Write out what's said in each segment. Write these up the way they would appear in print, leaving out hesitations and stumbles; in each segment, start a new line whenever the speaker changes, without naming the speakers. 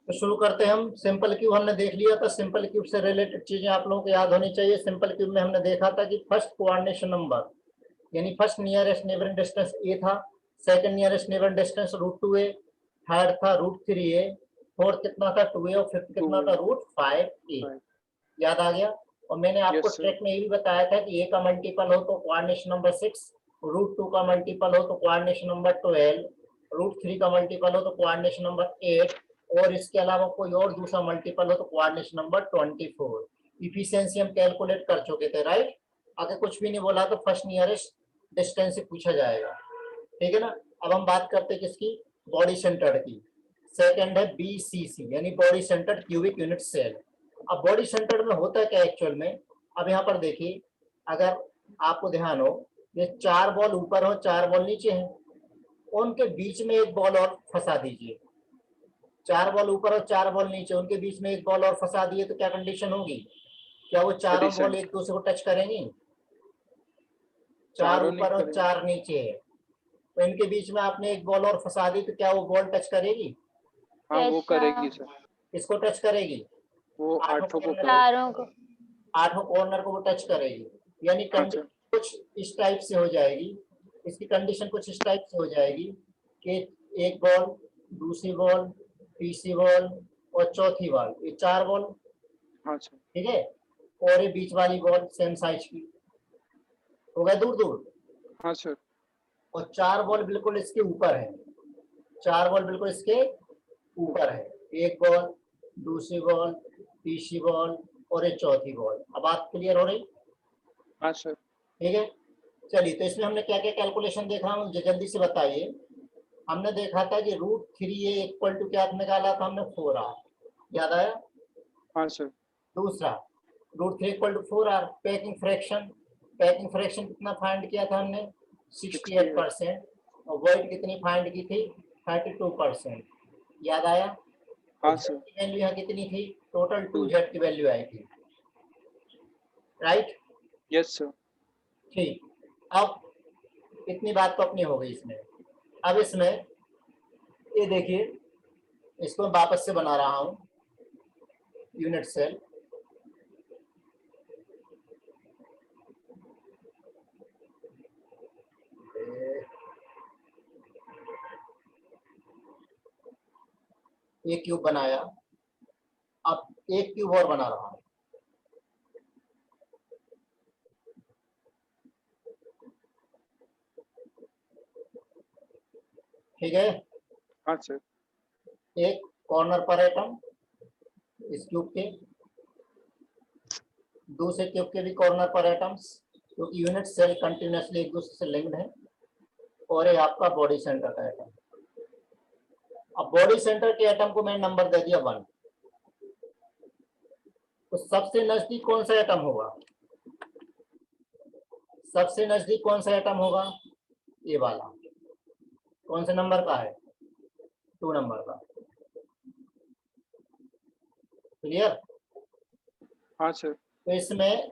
तो शुरू करते हैं हम। सिंपल क्यूब हमने देख लिया था। सिंपल क्यूब से रिलेटेड चीजें आप लोगों को याद होनी चाहिए। सिंपल क्यूब में हमने देखा था कि फर्स्ट कोऑर्डिनेशन नंबर यानी फर्स्ट नियरेस्ट नेबरिंग डिस्टेंस ए था, second nearest neighbouring distance √2a, third था √3a, फोर्थ कितना था 2a और फिफ्थ कितना था √5a। याद आ गया। और मैंने आपको ट्रिक में ये भी बताया था कि a का मल्टीपल हो तो कोऑर्डिनेशन नंबर 6, √2 का मल्टीपल हो तो कोऑर्डिनेशन नंबर 12, √3 का मल्टीपल हो तो कोऑर्डिनेशन नंबर 8 और इसके अलावा कोई और दूसरा मल्टीपल हो तो कोऑर्डिनेशन नंबर 24। इफिशिएंसी हम कैलकुलेट कर चुके थे, राइट। अगर कुछ भी नहीं बोला तो फर्स्ट नियरेस्ट डिस्टेंस से पूछा जाएगा, ठीक है ना। अब हम बात करते हैं किसकी, बॉडी सेंटर्ड की। सेकंड है BCC यानी body centred cubic unit cell. अब बॉडी सेंटर्ड में होता है क्या एक्चुअल में, अब यहाँ पर देखिए, अगर आपको ध्यान हो, ये 4 बॉल ऊपर हो 4 बॉल नीचे हैं, उनके बीच में एक बॉल और फंसा दीजिए। 4 बॉल ऊपर और 4 बॉल नीचे, उनके बीच में एक बॉल और फंसा दिए तो क्या कंडीशन होगी, क्या वो चारों बॉल एक दूसरे को टच करेंगी? 4 ऊपर और 4 नीचे है, तो इनके बीच में आपने एक बॉल और फंसा दी तो क्या वो बॉल टच करेगी?
हाँ वो करेगी सर।
किसको टच करेगी?
वो 8
कॉर्नर को वो टच करेगी। यानी कंडीशन कुछ इस टाइप से हो जाएगी, इसकी कंडीशन कुछ इस टाइप से हो जाएगी कि एक बॉल, दूसरी बॉल, तीसरी बॉल और चौथी बॉल, ये 4 बॉल, ठीक है, और ये बीच वाली बॉल सेम साइज की, हो गया दूर दूर।
हाँ सर।
और 4 बॉल बिल्कुल इसके ऊपर है, 4 बॉल बिल्कुल इसके ऊपर है, एक बॉल, दूसरी बॉल, तीसरी बॉल और एक चौथी बॉल। अब बात क्लियर हो रही?
हाँ सर।
ठीक है, चलिए। तो इसमें हमने क्या क्या कैलकुलेशन देखा, मुझे जल्दी से बताइए। हमने देखा था कि √3a इक्वल टू क्या निकाला था हमने, 4r, याद आया?
हाँ सर।
दूसरा √3 equal to 4r। Packing fraction कितना फाइंड किया था हमने, 68%। और वेट कितनी फाइंड की थी, 32%, याद आया?
हाँ सर।
वैल्यू यहाँ कितनी थी, टोटल 2z की वैल्यू आई थी, राइट?
Yes sir.
ठीक, अब इतनी बात तो अपनी हो गई इसमें। अब इसमें ये देखिए, इसको मैं वापस से बना रहा हूं यूनिट सेल। एक क्यूब बनाया, अब एक क्यूब और बना रहा हूं। ठीक है,
हाँ सर।
एक कॉर्नर पर एटम इस क्यूब के, दूसरे क्यूब के भी कॉर्नर पर एटम्स, क्योंकि यूनिट सेल कंटिन्यूसली एक दूसरे से लिंक्ड है। और ये आपका बॉडी सेंटर का एटम। अब बॉडी सेंटर के एटम को मैंने नंबर दे दिया 1। तो सबसे नजदीक कौन सा एटम होगा, सबसे नजदीक कौन सा एटम होगा, ये वाला। कौन से नंबर का है, 2 नंबर का। क्लियर?
हाँ सर।
तो इसमें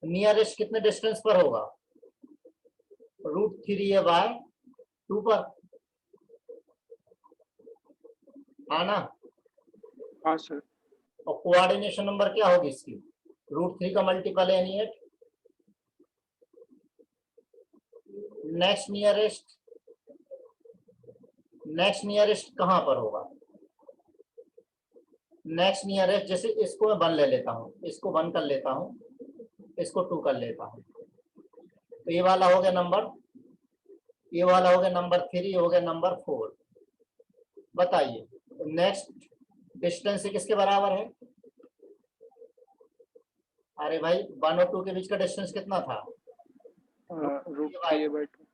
नियरेस्ट कितने डिस्टेंस पर होगा, √3a/2 पर, है ना?
हाँ सर।
और कोऑर्डिनेशन नंबर क्या होगी इसकी, √3 का मल्टीपल यानी 8। नेक्स्ट नियरेस्ट कहां पर होगा, नेक्स्ट नियरेस्ट, जैसे इसको मैं 1 ले लेता हूं, इसको 1 कर लेता हूं, इसको 2 कर लेता हूं, तो ये वाला हो गया नंबर, ये वाला हो गया नंबर 3, हो गया नंबर 4। बताइए नेक्स्ट डिस्टेंस से किसके बराबर है? अरे भाई 1 और 2 के बीच का डिस्टेंस कितना था,
√3a/2।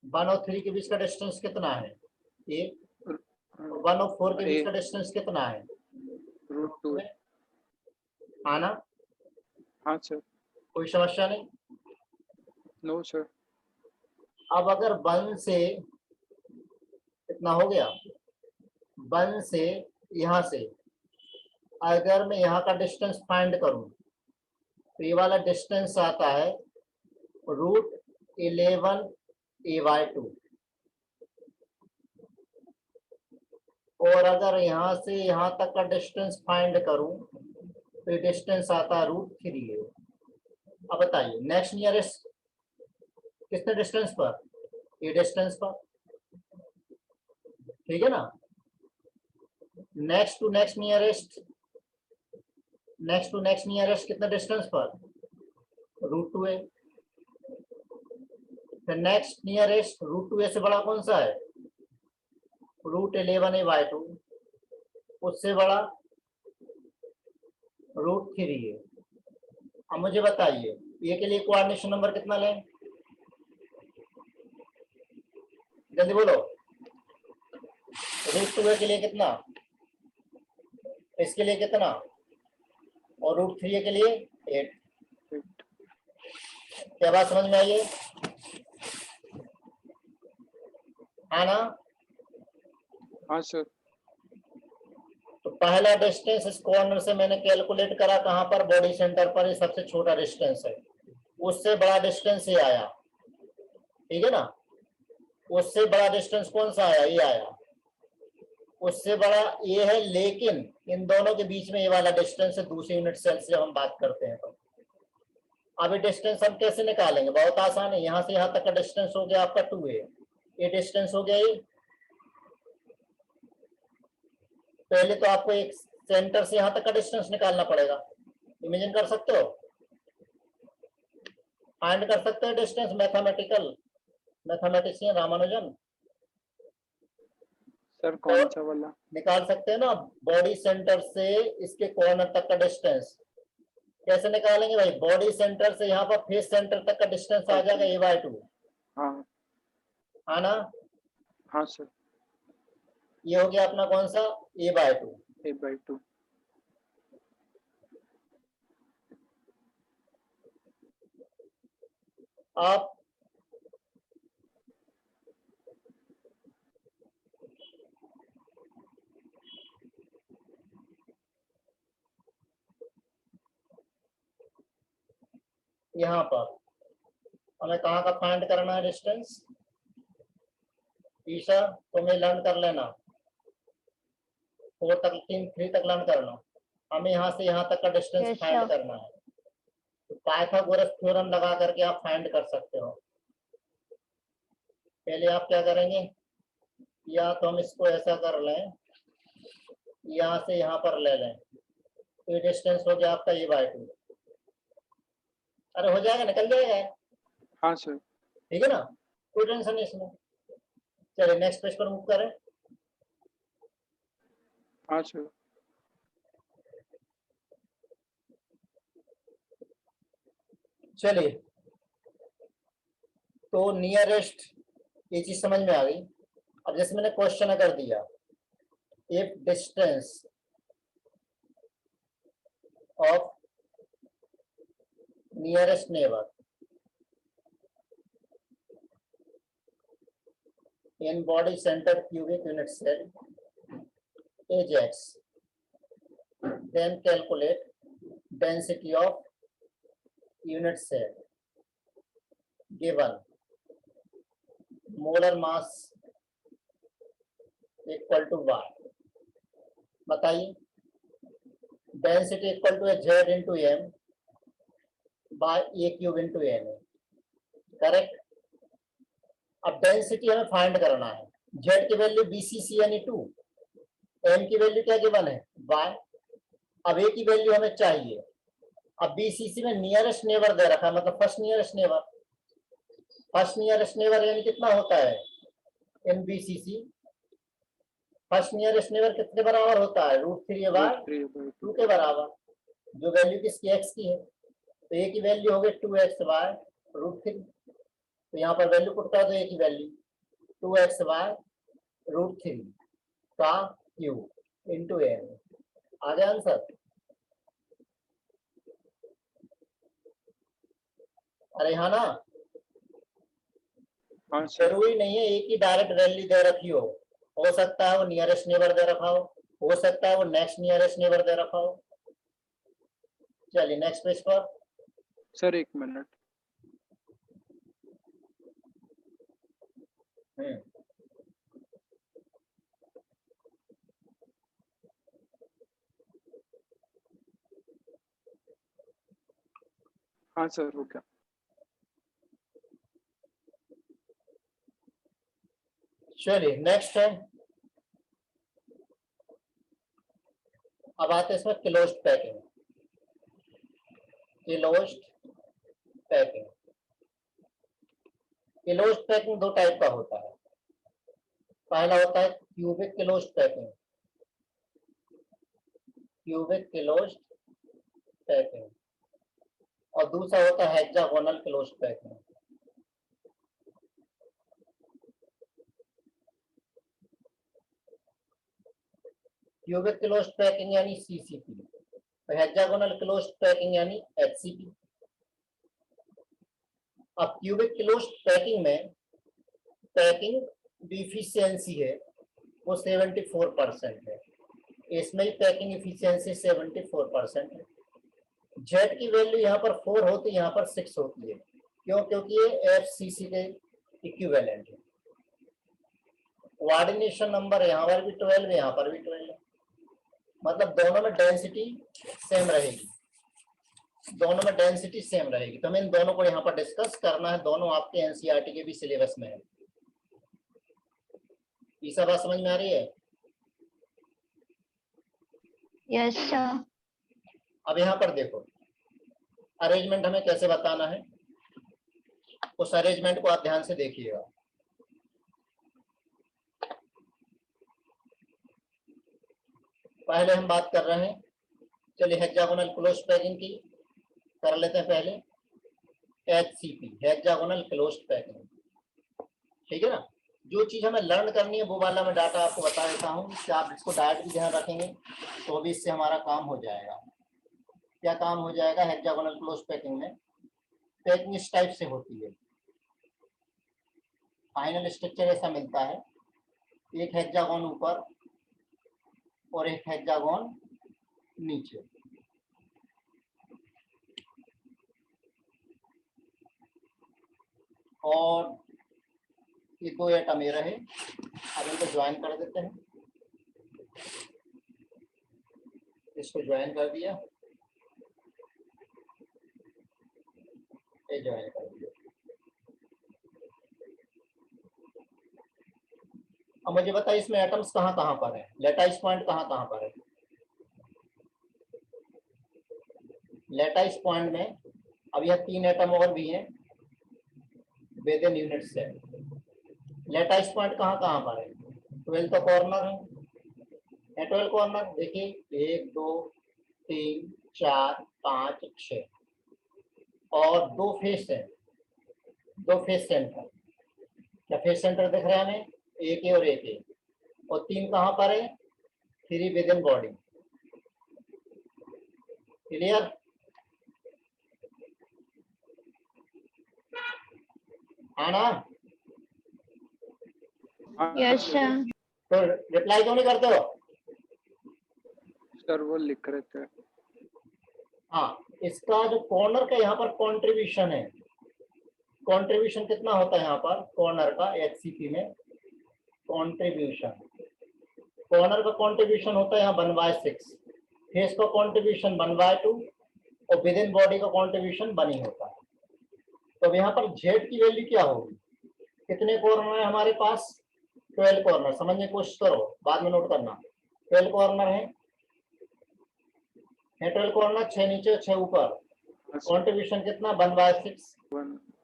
1 और 3 के बीच का डिस्टेंस कितना है, 1। 1 और 4 के बीच का डिस्टेंस कितना है,
√2।
है ना?
हाँ सर।
कोई समस्या नहीं।
No sir.
अब अगर 1 से इतना हो गया, 1 से यहां से अगर मैं यहाँ का डिस्टेंस फाइंड करूं तो ये वाला डिस्टेंस आता है √11a/2। और अगर यहाँ से यहाँ तक का डिस्टेंस फाइंड करूं तो डिस्टेंस आता है √3। अब बताइए नेक्स्ट नियरेस्ट कितने डिस्टेंस पर, ये डिस्टेंस पर, ठीक है ना। Next to next nearest, next to next nearest कितने डिस्टेंस पर, √2a। फिर नेक्स्ट नियरेस्ट √2a से बड़ा कौन सा है, √11a/2, उससे बड़ा √3a। अब मुझे बताइए ये के लिए कोऑर्डिनेशन नंबर कितना लें, जल्दी बोलो। √2a के लिए कितना, इसके लिए कितना, और √3a के लिए 8।
8
क्या बात समझ में आई है, ना।
हाँ सर।
तो पहला डिस्टेंस इस कॉर्नर से मैंने कैलकुलेट करा कहां पर, बॉडी सेंटर पर, ये सबसे छोटा डिस्टेंस है। उससे बड़ा डिस्टेंस ये आया, ठीक है ना। उससे बड़ा डिस्टेंस कौन सा आया, ये आया। उससे बड़ा ये है, लेकिन इन दोनों के बीच में ये वाला डिस्टेंस है दूसरी यूनिट सेल से जब हम बात करते हैं तो। अब ये डिस्टेंस हम कैसे निकालेंगे, बहुत आसान है। यहाँ से यहाँ तक का डिस्टेंस हो गया आपका 2a, ये डिस्टेंस हो गया ये। पहले तो आपको एक सेंटर से यहाँ तक का डिस्टेंस निकालना पड़ेगा। इमेजिन कर सकते हो, फाइंड कर सकते हो डिस्टेंस, मैथमेटिशियन रामानुजन
सर कौन सा वाला?
निकाल सकते हैं ना। बॉडी सेंटर से इसके कॉर्नर तक का डिस्टेंस कैसे निकालेंगे भाई, बॉडी सेंटर से यहाँ पर फेस सेंटर तक का डिस्टेंस आ जाएगा a/2,
हाँ
है ना।
हाँ सर।
ये हो गया अपना कौन सा, a/2।
a/2।
आप यहाँ पर हमें कहाँ का फाइंड करना है डिस्टेंस, ईशा तुम्हें लर्न कर लेना, 4 तक 3 तक लर्न करना। हमें यहाँ से यहाँ तक का डिस्टेंस
Yes,
फाइंड
sir.
करना है। तो पाइथागोरस थ्योरम लगा करके आप फाइंड कर सकते हो। पहले आप क्या करेंगे, या तो हम इसको ऐसा कर लें, यहाँ से यहाँ पर ले लें, तो ये डिस्टेंस हो गया आपका a/2। अरे हो जाएगा, निकल जाएगा,
हाँ सर।
ठीक है ना, कोई टेंशन नहीं इसमें। चलिए नेक्स्ट पेज पर मूव करें।
हाँ सर।
चलिए तो नियरेस्ट ये चीज समझ में आ गई। अब जैसे मैंने क्वेश्चन कर दिया, if distance of nearest neighbour in body centered cubic unit cell is x, then calculate density of unit cell given molar mass equal to y। बताइए density equal to z into m by a cube into n, correct. अब density हमें find करना है, z की वैल्यू BCCNE2, m की वैल्यू क्या गिवन है y, अब a की वैल्यू हमें चाहिए। अब BCC में नियरेस्ट नेबर दे रखा है, मतलब first nearest neighbour. First nearest neighbour यानी कितना होता है इन BCC, फर्स्ट नियरेस्ट नेबर कितने बराबर होता है, √3/2 के बराबर, जो वैल्यू किसकी x की है। तो a की वैल्यू हो गई 2x/√3, तो यहाँ पर वैल्यू पुट कर दो, a की वैल्यू 2x/√3 का क्यूब इंटू n, आ गया आंसर। अरे हाँ ना,
हाँ सर।
जरूरी नहीं है एक ही डायरेक्ट वैल्यू दे रखी हो सकता है वो नियरेस्ट नेबर दे रखा हो सकता है वो नेक्स्ट नियरेस्ट नेबर दे रखा हो। चलिए नेक्स्ट पेज पर।
Sir 1 minute. हाँ सर हो गया।
चलिए नेक्स्ट है, अब आते हैं इसमें closed packing. Closed packing, closed packing दो टाइप का होता है। पहला होता है cubic closed packing, cubic closed packing, और दूसरा होता है hexagonal closed packing. Cubic closed packing यानी सीसीपी, तो हेक्सागोनल क्लोज्ड पैकिंग यानी एचसीपी। अब क्यूबिक क्लोज्ड पैकिंग में पैकिंग इफिशियंसी है वो 74% है, इसमें पैकिंग इफिशियंसी 74% है। जेड की वैल्यू यहाँ पर 4 होती है, यहाँ पर 6 होती है। क्यों? क्योंकि ये एफसीसी के इक्विवेलेंट है। कोऑर्डिनेशन नंबर यहाँ पर भी 12 है, यहाँ पर भी 12 है, मतलब दोनों में डेंसिटी सेम रहेगी, दोनों में डेंसिटी सेम रहेगी। तो हमें इन दोनों को यहाँ पर डिस्कस करना है, दोनों आपके एनसीईआरटी के भी सिलेबस में है। ये सब बात समझ में आ रही है?
Yes sir.
अब यहाँ पर देखो अरेंजमेंट हमें कैसे बताना है, उस अरेंजमेंट को आप ध्यान से देखिएगा। पहले हम बात कर रहे हैं, चलिए हेक्सागोनल क्लोज्ड पैकिंग की कर लेते हैं पहले। एचसीपी हेक्सागोनल क्लोज्ड पैकिंग, ठीक है ना। जो चीज हमें लर्न करनी है वो वाला मैं डाटा आपको बता देता हूँ कि आप इसको डायरेक्ट भी ध्यान रखेंगे तो भी इससे हमारा काम हो जाएगा। क्या काम हो जाएगा? हेक्सागोनल क्लोज्ड पैकिंग में पैकिंग इस टाइप से होती है, फाइनल स्ट्रक्चर ऐसा मिलता है, एक हेक्सागोन ऊपर और एक हेक्सागोन नीचे। और ये दो एटम ये रहे, अब इनको ज्वाइन कर देते हैं, इसको ज्वाइन कर दिया, ये ज्वाइन कर दिया। अब मुझे बता इसमें एटम्स कहाँ कहाँ पर है, लेटाइस पॉइंट कहाँ कहाँ पर है। लेटाइस पॉइंट में अब यह 3 एटम और भी हैं within unit cell. Lattice point कहाँ कहाँ पर है? 12 तो कॉर्नर है 12 कॉर्नर, देखिए 1 2 3 4 5 6 और 2 फेस है, 2 फेस सेंटर। क्या फेस सेंटर दिख रहा है हमें? एक है और एक है, और 3 कहाँ पर है? 3 विद इन बॉडी। क्लियर? आना
यस सर।
तो रिप्लाई क्यों नहीं करते हो?
सर वो लिख रहे थे।
हाँ, इसका जो कॉर्नर का यहाँ पर कंट्रीब्यूशन है, कंट्रीब्यूशन कितना होता है यहाँ पर कॉर्नर का एचसीपी में? कंट्रीब्यूशन, कॉर्नर का कंट्रीब्यूशन होता है यहाँ 1/6, फेस का कंट्रीब्यूशन 1/2 और विद इन बॉडी का कंट्रीब्यूशन 1 ही होता है। तो यहाँ पर जेड की वैल्यू क्या होगी? कितने कॉर्नर है हमारे पास? 12 कॉर्नर। समझने की कोशिश करो, बाद में नोट करना। 12 कॉर्नर है 12 कॉर्नर, 6 नीचे 6 ऊपर। कंट्रीब्यूशन कितना? 1/6।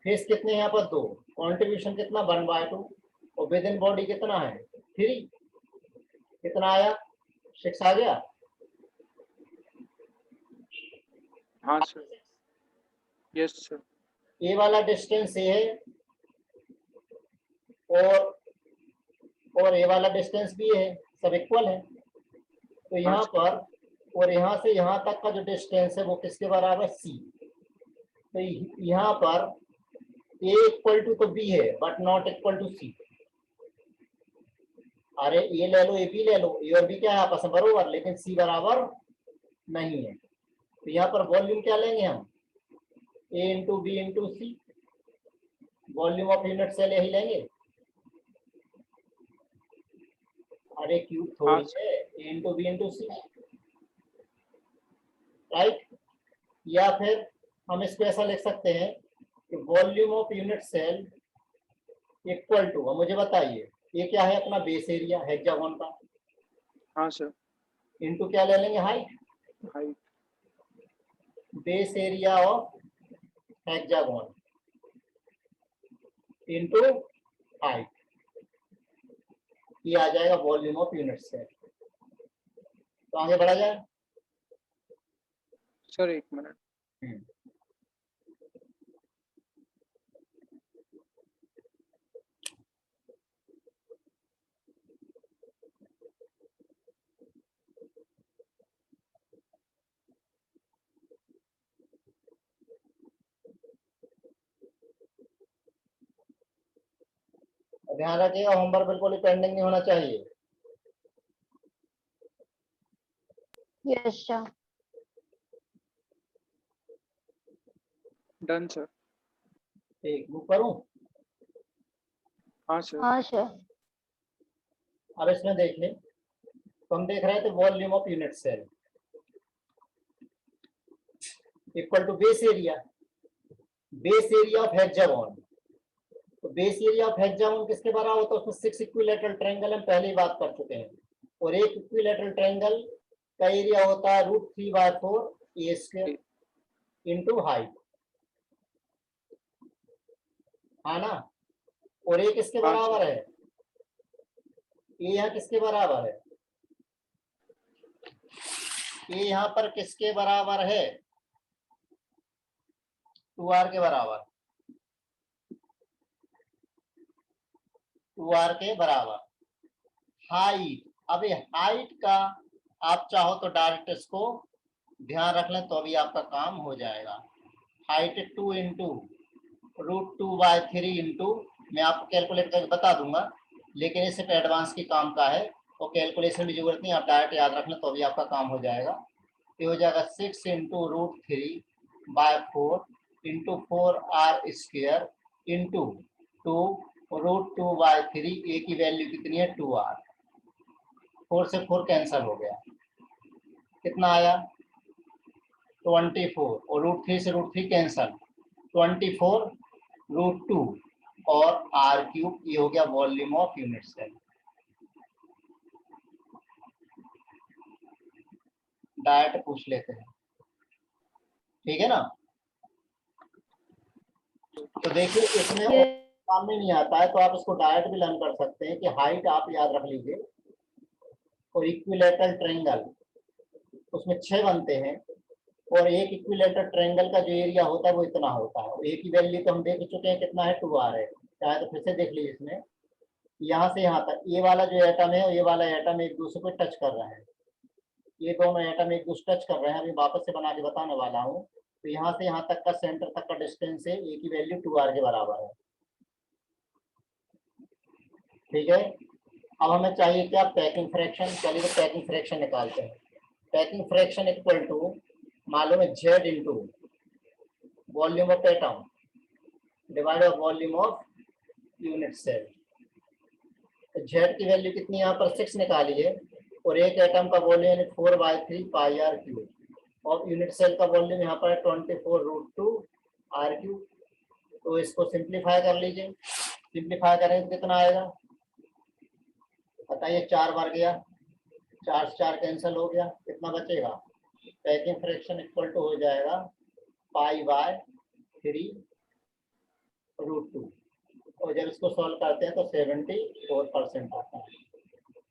फेस कितने यहाँ पर? 2। कंट्रीब्यूशन कितना? 1/2 और विद इन बॉडी कितना है? 3। कितना आया? 6 आ गया।
हाँ सर, यस सर।
ए वाला डिस्टेंस ये है और ए वाला डिस्टेंस भी है, सब इक्वल है। तो यहाँ पर और यहाँ से यहाँ तक का जो डिस्टेंस है वो किसके बराबर? सी। तो यहाँ पर ए इक्वल टू तो बी है बट नॉट इक्वल टू सी। अरे ए ले लो, ए बी ले लो, ए और बी क्या है आपस में बराबर, लेकिन सी बराबर नहीं है। तो यहाँ पर वॉल्यूम क्या लेंगे हम? A into B into C, volume of unit cell यही लेंगे। अरे क्यूब थोड़ी है, A into B into C, right? या फिर हम इसको ऐसा लिख सकते हैं कि volume of unit cell equal to, मुझे बताइए ये क्या है अपना बेस एरिया हेक्सागोन का,
हाँ सर,
इनटू क्या ले लेंगे height,
height,
base area of hexagon into height, ये आ जाएगा वॉल्यूम ऑफ यूनिट सेल। तो आगे बढ़ा जाए।
सर एक मिनट।
ध्यान रखिएगा होमवर्क बिल्कुल ही पेंडिंग नहीं होना चाहिए।
Yes, sir.
Done sir.
ठीक, बुक करूं।
हाँ सर,
हाँ sir.
अब इसमें देख लें, तो हम देख रहे थे volume of unit cell equal to base area, base area of hexagon. तो बेस एरिया ऑफ हेक्सागोन किसके बराबर होता है, उसमें 6 इक्विलैटरल ट्रायंगल हम पहले ही बात कर चुके हैं, और एक इक्विलैटरल ट्रायंगल का एरिया होता है √3/4 ए स्क्वायर इंटू हाइट, है ना। और ये किसके
हाँ
बराबर
सर,
है, ये यहाँ किसके बराबर है, ये यहाँ पर किसके बराबर है, 2r के बराबर, 2r के बराबर। हाइट, अब ये हाइट का आप चाहो तो डायरेक्ट इसको ध्यान रख लें तो अभी आपका काम हो जाएगा। हाइट 2 इंटू √2/3 इंटू, मैं आपको कैलकुलेट करके बता दूंगा, लेकिन ये सिर्फ एडवांस की काम का है, तो कैलकुलेशन की जरूरत नहीं, आप डायरेक्ट याद रख लें तो अभी आपका काम हो जाएगा। ये हो जाएगा 6 into √3/4 into 4r square into 2 √2/3, ए की वैल्यू कितनी है 2r, 4 से 4 कैंसिल हो गया, कितना आया 24, और √3 से √3 कैंसिल, 24 √2 और r³, ये हो गया volume of unit cell. Direct पूछ लेते हैं, ठीक है ना। तो देखिए इसमें
Yes.
सामने नहीं आता है तो आप इसको डायरेक्ट भी लर्न कर सकते हैं कि हाइट आप याद रख लीजिए, और इक्विलैटरल ट्रायंगल उसमें 6 बनते हैं, और एक इक्विलैटरल ट्रायंगल का जो एरिया होता है वो इतना होता है। एक की वैल्यू तो हम देख चुके हैं कितना है 2r है, चाहे तो फिर से देख लीजिए। इसमें यहाँ से यहाँ तक ये वाला जो एटम है और ये वाला एटम एक दूसरे को टच कर रहे हैं, ये दोनों एटम एक दूसरे टच कर रहे हैं, अभी वापस से बना के बताने वाला हूँ। तो यहाँ से यहाँ तक का सेंटर तक का डिस्टेंस है, ए की वैल्यू 2r के बराबर है, ठीक है। अब हमें चाहिए क्या, पैकिंग फ्रैक्शन। चलिए तो पैकिंग फ्रैक्शन निकालते हैं। पैकिंग फ्रैक्शन इक्वल टू मालूम है z into volume of atom divide by volume of unit cell. z की वैल्यू कितनी यहाँ पर 6 निकाली है, और एक एटम का वॉल्यूम यानी 4/3 πr³, और यूनिट सेल का वॉल्यूम यहाँ पर 24 √2 r³। तो इसको सिंप्लीफाई कर लीजिए, सिंप्लीफाई करें तो कितना आएगा बताइए, 4 बार गया, 4 से 4 कैंसिल हो गया, कितना बचेगा, पैकिंग फ्रैक्शन इक्वल टू हो जाएगा π/3 √2, और जब इसको सॉल्व करते हैं तो 74% आता है।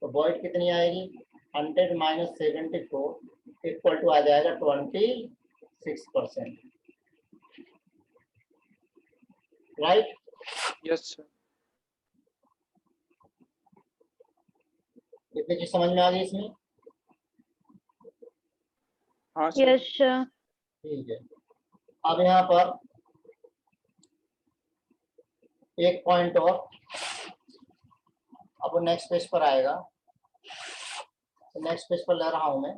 तो वॉइड कितनी आएगी, 100 - 74 इक्वल टू आ जाएगा 26%, राइट।
यस सर,
इतनी चीज समझ में आ गई इसमें,
हाँ सर,
Yes, sir.
ठीक है। अब यहाँ पर एक पॉइंट और, अब नेक्स्ट पेज पर आएगा, तो नेक्स्ट पेज पर ले रहा हूं मैं,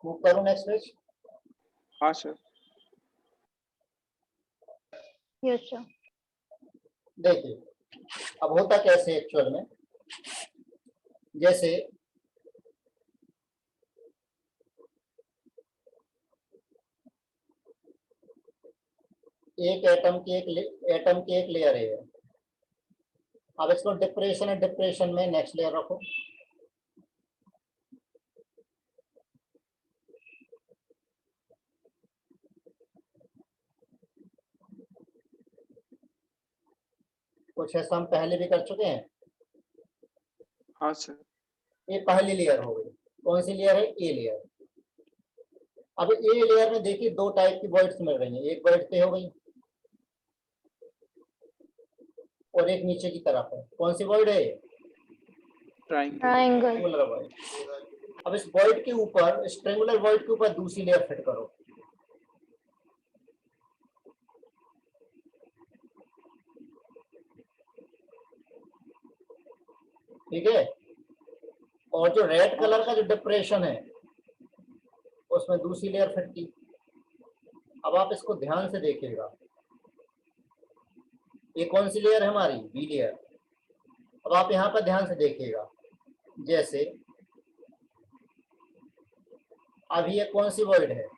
मूव करूं नेक्स्ट पेज।
हाँ सर,
Yes, sir.
देखिए अब होता कैसे एक्चुअल में, जैसे एक एटम की एक लेयर है। अब इसको डिप्रेशन है, डिप्रेशन में नेक्स्ट लेयर रखो। कुछ ऐसा हम पहले भी कर चुके हैं।
हाँ सर।
ये पहली लेयर हो गई। कौन सी लेयर है? A layer. अब ए लेयर में देखिए दो टाइप की वॉइड्स मिल रही हैं, एक वॉइड पे हो गई और एक नीचे की तरफ है। कौन सी वॉइड है?
ट्राइंगल।
ट्रायंगल।
Triangular void. अब इस वॉइड के ऊपर, इस ट्रायंगुलर वॉइड के ऊपर दूसरी लेयर फिट करो। ठीक है। और जो रेड कलर का जो डिप्रेशन है उसमें दूसरी लेयर फिट की। अब आप इसको ध्यान से देखिएगा, ये कौन सी लेयर है हमारी? B layer. अब आप यहाँ पर ध्यान से देखिएगा, जैसे अभी ये कौन सी वॉइड है?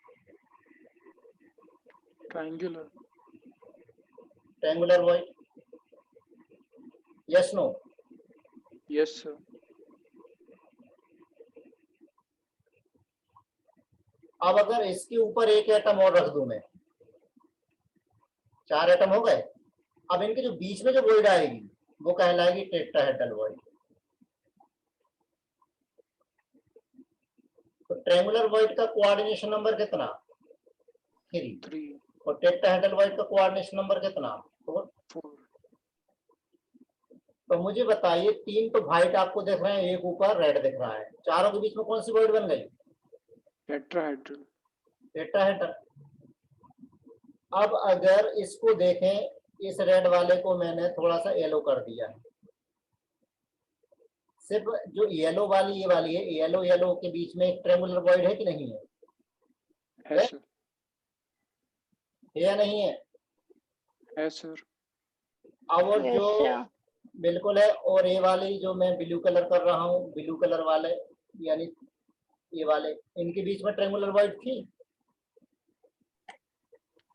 Triangular.
Triangular void. Yes no?
Yes sir.
अब अगर इसके ऊपर एक एटम और रख दूं मैं, 4 एटम हो गए। अब इनके जो बीच में जो वॉइड आएगी वो कहलाएगी टेट्राहेड्रल वॉइड। तो ट्रायंगुलर वॉइड का कोऑर्डिनेशन नंबर कितना? 3।
3
और टेट्राहेड्रल वॉइड का कोऑर्डिनेशन नंबर कितना? 4।
4
तो मुझे बताइए, 3 तो व्हाइट आपको दिख रहे हैं, एक ऊपर रेड दिख रहा है, चारों के बीच में कौन सी वॉइड बन गई?
टेट्राहेड्रल।
टेट्राहेड्रल। अब अगर इसको देखें, इस रेड वाले को मैंने थोड़ा सा येलो कर दिया है। सिर्फ जो येलो वाली ये वाली है, येलो येलो के बीच में एक ट्रायंगुलर वॉइड है कि नहीं है?
है सर।
है या नहीं है?
है सर।
अब और
यस
जो
सर।
बिल्कुल है, और ये वाली जो मैं ब्लू कलर कर रहा हूँ, ब्लू कलर वाले यानी ये वाले, इनके बीच में ट्रायंगुलर वॉइड थी।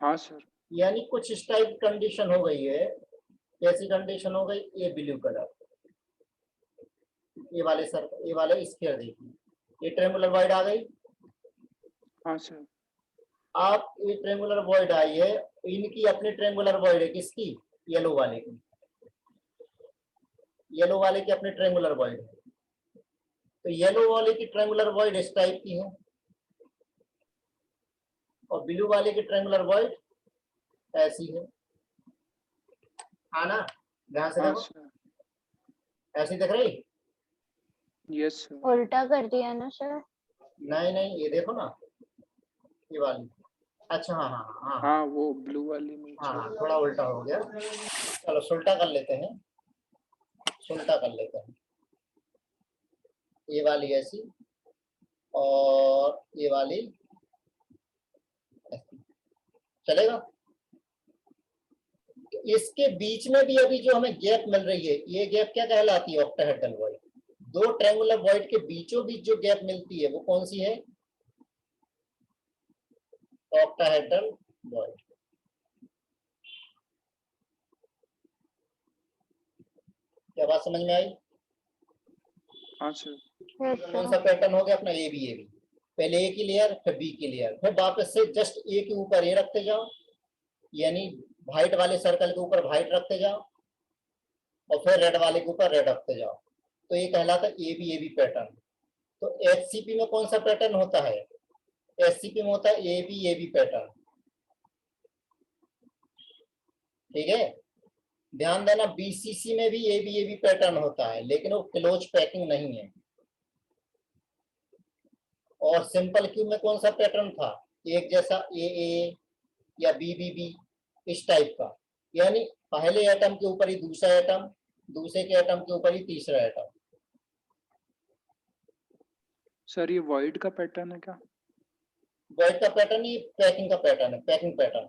हाँ सर।
यानी कुछ इस टाइप की कंडीशन हो गई है। कैसी कंडीशन हो गई? ये ब्लू कलर, ये वाले सर, ये वाले स्क्वायर देखिए, ये ट्रायंगुलर वॉइड आ गई।
हाँ सर।
आप ये ट्रायंगुलर वॉइड आई है, इनकी अपनी ट्रायंगुलर वॉइड है। किसकी? येलो वाले की। येलो वाले की अपनी ट्रायंगुलर वॉइड है। तो येलो वाले की ट्रायंगुलर वॉइड इस टाइप की है और ब्लू वाले की ट्रायंगुलर वॉइड ऐसी है। हाँ ना? ध्यान से
हाँ
देखो,
सर।
ऐसी दिख रही?
Yes sir.
उल्टा कर दिया ना सर?
नहीं नहीं, ये देखो ना, ये वाली। अच्छा हाँ हाँ हाँ हाँ
हाँ वो ब्लू वाली
हाँ
नीचे।
हाँ, थोड़ा उल्टा हो गया। चलो सुल्टा कर लेते हैं, सुल्टा कर लेते हैं। ये वाली ऐसी और ये वाली ऐसी, चलेगा? इसके बीच में भी अभी जो हमें गैप मिल रही है, ये गैप क्या कहलाती है? Octahedral void. दो ट्रायंगुलर वॉइड के बीचों बीच जो गैप मिलती है वो कौन सी है? Octahedral void. क्या बात समझ में आई?
हाँ सर।
यस
कौन
सर।
सा पैटर्न हो गया अपना? A B, A B. पहले ए की लेयर, फिर बी की लेयर, फिर वापस से जस्ट ए के ऊपर ए रखते जाओ, यानी व्हाइट वाले सर्कल के ऊपर व्हाइट रखते जाओ और फिर रेड वाले के ऊपर रेड रखते जाओ। तो ये कहलाता है ए बी पैटर्न। तो एचसीपी में कौन सा पैटर्न होता है? एचसीपी में होता है ए बी पैटर्न। ठीक है, ध्यान देना, बीसीसी में भी ए बी पैटर्न होता है, लेकिन वो क्लोज पैकिंग नहीं है। और सिंपल क्यू में कौन सा पैटर्न था? एक जैसा ए या बी, इस टाइप का, यानी पहले एटम के ऊपर ही दूसरा एटम, दूसरे के एटम के ऊपर ही तीसरा एटम।
सर ये वॉइड का पैटर्न है क्या?
वॉइड का पैटर्न ही पैकिंग का पैटर्न है, पैकिंग पैटर्न।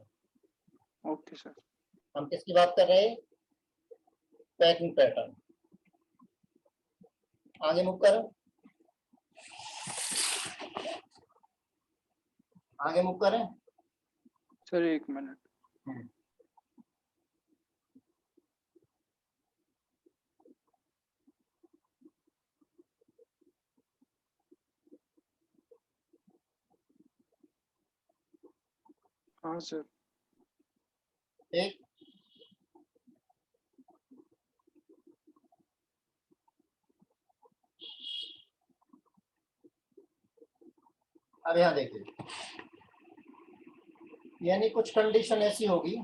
Okay sir.
हम किसकी बात कर रहे हैं? Packing pattern. आगे मूव करें, आगे मूव करें।
सर एक मिनट। हाँ सर।
ठीक, अब यहाँ देखिए, यानी कुछ कंडीशन ऐसी होगी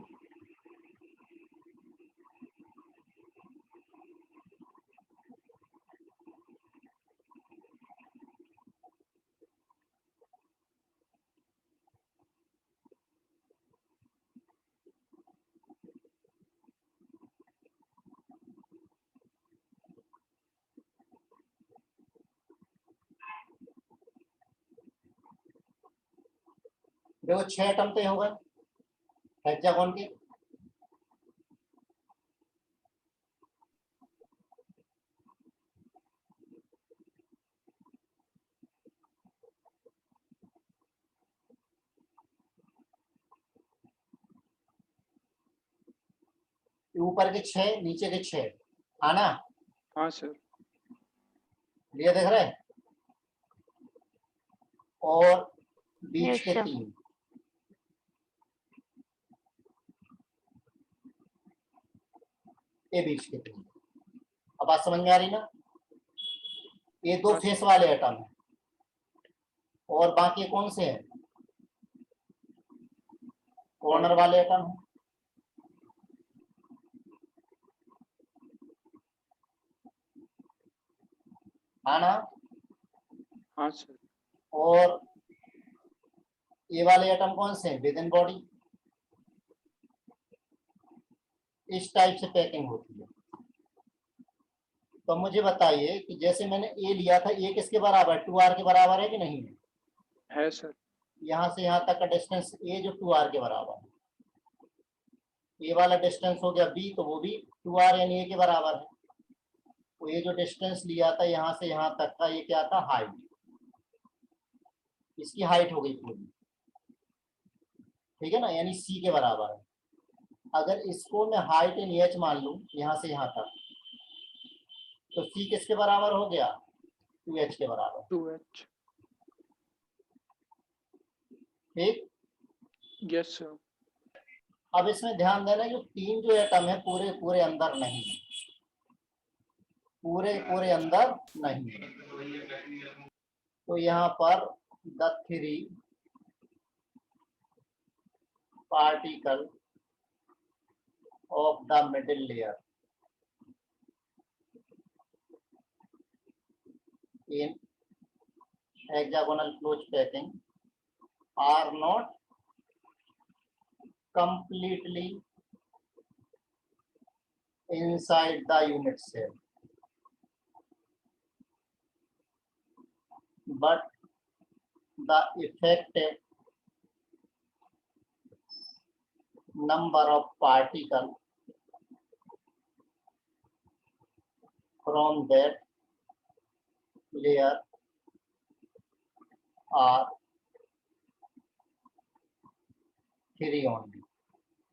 देखो, 6 एटम तो हो गए हेक्सागोन के। ऊपर के 6, नीचे के 6, आना
हाँ सर।
ये देख रहे हैं, और बीच
Yes,
के
sir.
3, ये बीच के 3। अब बात समझ में आ रही ना? ये 2
हाँ
फेस वाले एटम है, और बाकी कौन से हैं? कॉर्नर वाले एटम है। हाँ ना?
हाँ सर।
और ये वाले एटम कौन से हैं? With in body. इस टाइप से पैकिंग होती है। तो मुझे बताइए कि जैसे मैंने ए लिया था, ए किसके बराबर, 2r के बराबर है कि नहीं है?
है सर।
यहाँ से यहाँ तक का डिस्टेंस ए जो 2r के बराबर है, ये वाला डिस्टेंस हो गया बी, तो वो भी 2r यानी ए के बराबर है। तो ये जो डिस्टेंस लिया था यहाँ से यहाँ तक का, ये क्या था? हाइट। इसकी हाइट हो गई पूरी, ठीक है ना, यानी सी के बराबर है। अगर इसको मैं हाइट इन एच मान लूं यहाँ से यहाँ तक, तो सी किसके बराबर हो गया? 2h के बराबर।
2h।
ठीक,
यस सर।
अब इसमें ध्यान देना, जो 3 जो एटम है पूरे पूरे अंदर नहीं है, पूरे पूरे अंदर नहीं है। तो यहाँ पर the 3 particle of the middle layer in hexagonal closed packing are not completely inside the unit cell, but the effective number of particles from that layer are 3 only.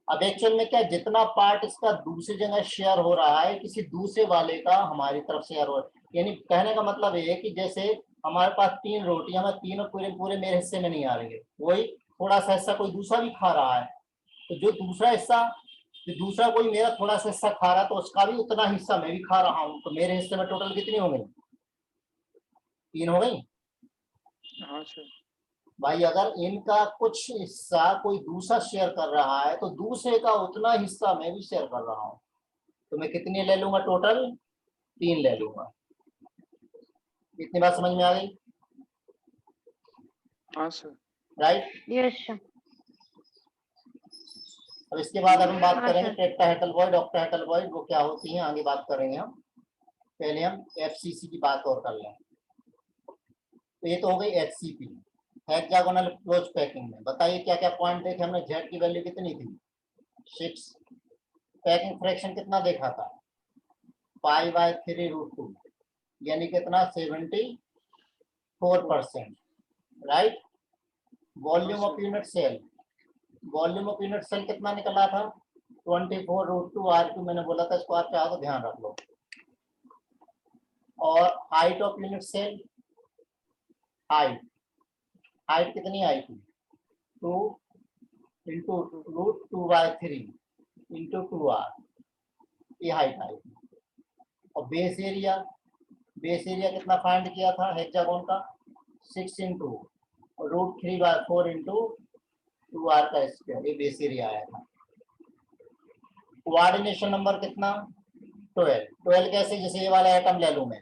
अब एक्चुअल में क्या, जितना पार्ट इसका दूसरी जगह शेयर हो रहा है, किसी दूसरे वाले का हमारी तरफ शेयर हो रहा है। यानी कहने का मतलब ये है कि जैसे हमारे पास 3 रोटियां, मैं तीनों पूरे पूरे मेरे हिस्से में नहीं आ रही है, वही थोड़ा सा हिस्सा कोई दूसरा भी खा रहा है, तो जो दूसरा हिस्सा, जो दूसरा कोई मेरा थोड़ा सा हिस्सा खा रहा है, तो उसका भी उतना हिस्सा मैं भी खा रहा हूँ, तो मेरे हिस्से में टोटल कितनी हो गई? 3 हो गई।
हाँ सर।
भाई अगर इनका कुछ हिस्सा कोई दूसरा शेयर कर रहा है, तो दूसरे का उतना हिस्सा मैं भी शेयर कर रहा हूँ, तो मैं कितनी ले लूंगा? टोटल 3 ले लूंगा। इतनी बात समझ में आ गई?
हाँ सर।
राइट।
Yes, sir.
अब इसके बाद अब हम बात
हाँ,
करेंगे
सर।
टेट्राहेड्रल ऑक्टाहेड्रल वॉइड, वो क्या होती हैं आगे बात करेंगे हम। पहले हम एफसीसी की बात और कर लें। तो ये तो हो गई एचसीपी, हेक्सागोनल क्लोज पैकिंग में। बताइए क्या क्या पॉइंट देखे हमने? जेड की वैल्यू कितनी थी? 6। पैकिंग फ्रैक्शन कितना देखा था? π/3√2, यानी कितना? 74%। Right. Volume of unit cell, volume of unit cell कितना निकला था? 24√2 R2, मैंने बोला था इसको आप चाहो तो ध्यान रख लो। और height of unit cell, height, height कितनी आई थी? 2 इंटू √2/3 इंटू 2r, ये हाइट आई। और बेस एरिया कितना फाइंड किया था हेक्सागोन का, 6 इंटू √3/4 इंटू 2r का स्क्वायर, ये बेस एरिया आया था। कोऑर्डिनेशन नंबर कितना, 12 कैसे, जैसे ये वाला एटम ले लूं मैं,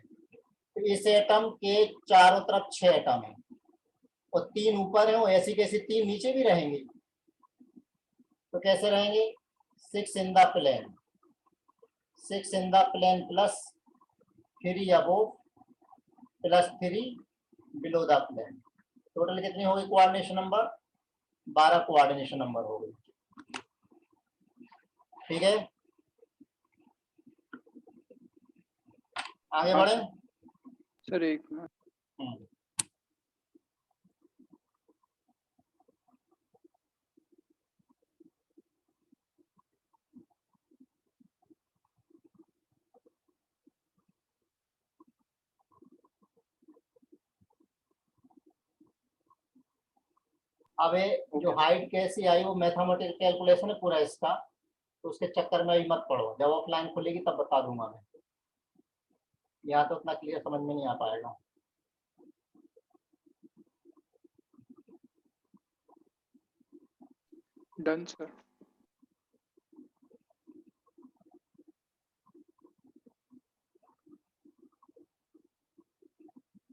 तो इस एटम के चारों तरफ 6 एटम है और 3 ऊपर है, और ऐसी कैसी 3 नीचे भी रहेंगे, तो कैसे रहेंगे, 6 in the plane, 6 in the plane plus 3 above plus 3 below the plane. Total कितनी होगी कोऑर्डिनेशन नंबर, 12 कोऑर्डिनेशन नंबर हो गई। ठीक है, आगे
हाँ
बढ़े।
सर एक मिनट।
अब ये जो हाइट कैसी आई वो मैथमेटिकल कैलकुलेशन है पूरा इसका, तो उसके चक्कर में अभी मत पड़ो, जब ऑफलाइन खुलेगी तब बता दूंगा मैं, यहाँ तो उतना क्लियर समझ में नहीं आ पाएगा।
Done sir.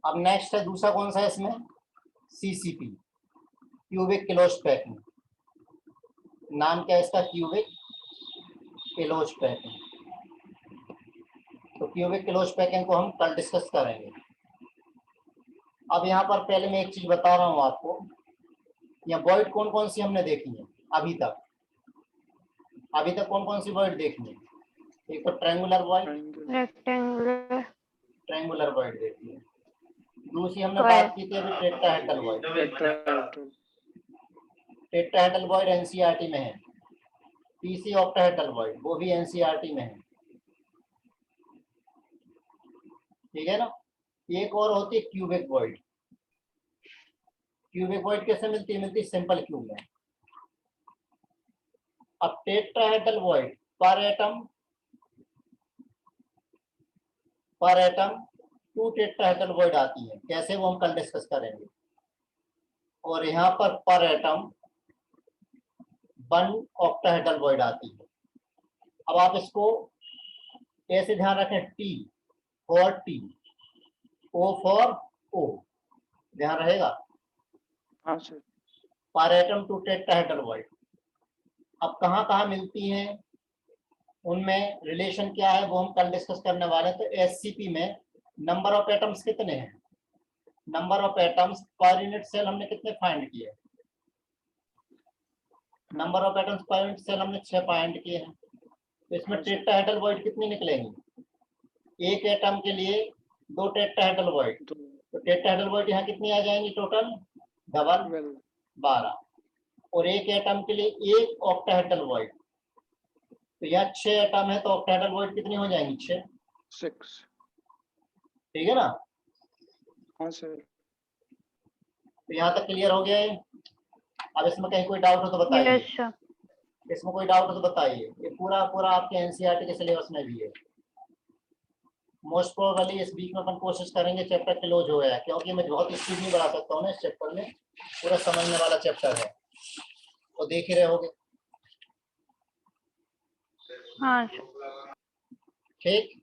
अब नेक्स्ट है दूसरा कौन सा है इसमें, CCP, क्यूबिक किलोज पैकिंग। नाम क्या है इसका, क्यूबिक किलोज पैकिंग। तो क्यूबिक किलोज पैकिंग को हम कल डिस्कस करेंगे। अब यहाँ पर पहले मैं एक चीज बता रहा हूँ आपको, यहाँ वॉइड कौन कौन सी हमने देखी है अभी तक कौन कौन सी वॉइड देखी है, एक तो triangular void,
rectangular,
triangular void देखी है, दूसरी हमने बात की थी अभी tetrahedral void. Tetrahedral void NCERT में है, तीसरी ऑक्टाहेड्रल वॉइड वो भी एनसीईआरटी में है। ठीक है ना, एक और होती है क्यूबिक वॉइड। क्यूबिक वॉइड कैसे मिलती है, मिलती है सिंपल क्यूब में। अब टेट्राहेड्रल वॉइड पर एटम 2 टेट्राहेड्रल वॉइड आती है, कैसे वो हम कल डिस्कस करेंगे। और यहाँ पर एटम 1 ऑक्टाहेड्रल वॉइड आती है। अब आप इसको ऐसे ध्यान रखें, T for T, O for O, ध्यान रहेगा।
हाँ सर।
पर एटम 2 टेट्राहेड्रल वॉइड। अब कहाँ कहाँ मिलती हैं, उनमें रिलेशन क्या है वो हम कल डिस्कस करने वाले हैं। तो SCP में नंबर ऑफ एटम्स कितने हैं, number of atoms per unit cell हमने कितने फाइंड किए, number of atoms per unit cell हमने 6 फाइंड किए हैं। तो इसमें टेट्राहेड्रल वॉइड कितनी निकलेंगी, एक एटम के लिए 2 टेट्राहेड्रल वॉइड, तो टेट्राहेड्रल वॉइड यहाँ कितनी आ जाएंगी, टोटल डबल 12, और एक एटम के लिए एक ऑक्टाहेड्रल वॉइड, तो यहाँ 6 एटम है तो ऑक्टाहेड्रल वॉइड कितनी हो जाएंगी, 6। ठीक है ना,
हाँ सर।
तो यहाँ तक क्लियर हो गया है। अब इसमें कहीं कोई डाउट हो तो बताइए,
यस सर,
इसमें कोई डाउट हो तो बताइए। ये पूरा पूरा आपके एनसीईआरटी के सिलेबस में भी है। मोस्ट प्रोबेबली इस वीक में अपन कोशिश करेंगे चैप्टर क्लोज हो गया, क्योंकि मैं बहुत स्पीड नहीं बढ़ा सकता हूँ ना इस चैप्टर में, पूरा समझने वाला चैप्टर है, तो देख ही रहे होगे।
हाँ सर।
ठीक।